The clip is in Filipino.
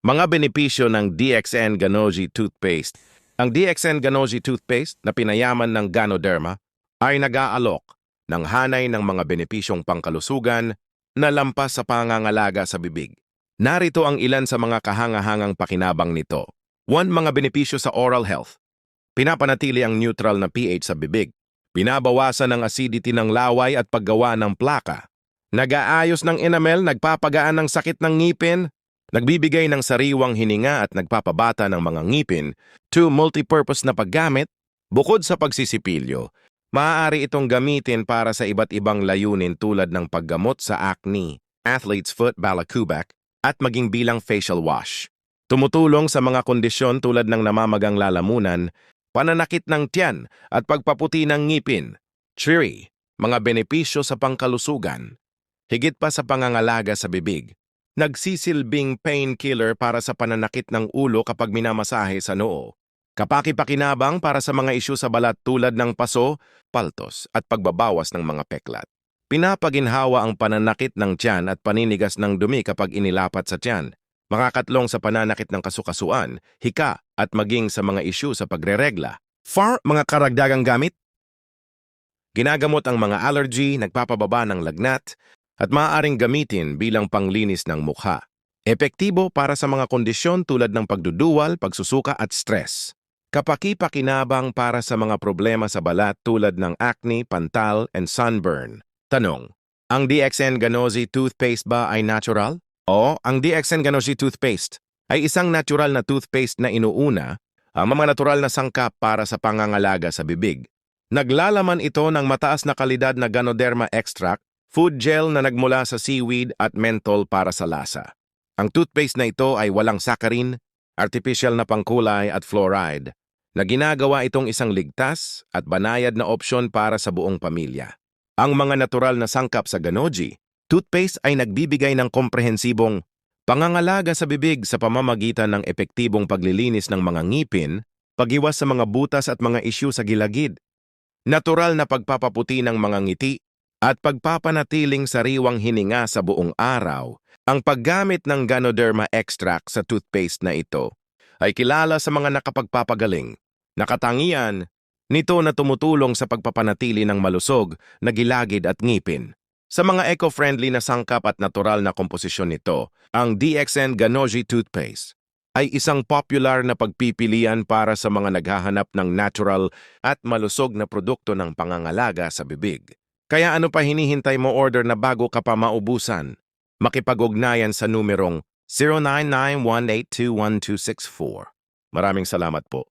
Mga benepisyo ng DXN Ganoji Toothpaste. Ang DXN Ganoji Toothpaste na pinayaman ng Ganoderma ay nag-aalok ng hanay ng mga benepisyong pangkalusugan na lampas sa pangangalaga sa bibig. Narito ang ilan sa mga kahangahangang pakinabang nito. 1. Mga benepisyo sa oral health. Pinapanatili ang neutral na pH sa bibig. Binabawasan ang acidity ng laway at paggawa ng plaka. Nag-aayos ng enamel, nagpapagaan ng sakit ng ngipin, nagbibigay ng sariwang hininga at nagpapabata ng mga ngipin. 2. Multipurpose na paggamit. Bukod sa pagsisipilyo, maaari itong gamitin para sa iba't ibang layunin tulad ng paggamot sa acne, athlete's foot, balakubak, at maging bilang facial wash. Tumutulong sa mga kondisyon tulad ng namamagang lalamunan, pananakit ng tiyan at pagpaputi ng ngipin. 3. Mga benepisyo sa pangkalusugan. Higit pa sa pangangalaga sa bibig, nagsisilbing painkiller para sa pananakit ng ulo kapag minamasahe sa noo. Kapaki-pakinabang para sa mga isyu sa balat tulad ng paso, paltos at pagbabawas ng mga peklat. Pinapaginhawa ang pananakit ng tiyan at paninigas ng dumi kapag inilapat sa tiyan. Makakatlong sa pananakit ng kasukasuan, hika at maging sa mga isyu sa pagreregla. 4. Mga karagdagang gamit. Ginagamot ang mga allergy, nagpapababa ng lagnat, at maaaring gamitin bilang panglinis ng mukha. Epektibo para sa mga kondisyon tulad ng pagduduwal, pagsusuka at stress. Kapaki-pakinabang para sa mga problema sa balat tulad ng acne, pantal, and sunburn. Tanong, ang DXN Ganoji Toothpaste ba ay natural? O, ang DXN Ganoji Toothpaste ay isang natural na toothpaste na inuuna ang mga natural na sangkap para sa pangangalaga sa bibig. Naglalaman ito ng mataas na kalidad na Ganoderma extract, food gel na nagmula sa seaweed at menthol para sa lasa. Ang toothpaste na ito ay walang saccharin, artificial na pangkulay at fluoride, na ginagawa itong isang ligtas at banayad na opsyon para sa buong pamilya. Ang mga natural na sangkap sa Ganoji Toothpaste ay nagbibigay ng komprehensibong pangangalaga sa bibig sa pamamagitan ng epektibong paglilinis ng mga ngipin, pag-iwas sa mga butas at mga isyu sa gilagid, natural na pagpapaputi ng mga ngiti, at pagpapanatiling sariwang hininga sa buong araw. Ang paggamit ng Ganoderma extract sa toothpaste na ito ay kilala sa mga nakapagpapagaling. Nakatangian nito na tumutulong sa pagpapanatili ng malusog na gilagid at ngipin. Sa mga eco-friendly na sangkap at natural na komposisyon nito, ang DXN Ganoji Toothpaste ay isang popular na pagpipilian para sa mga naghahanap ng natural at malusog na produkto ng pangangalaga sa bibig. Kaya ano pa hinihintay mo, order na bago ka pa maubusan? Makipag-ugnayan sa numerong 0991821264. Maraming salamat po.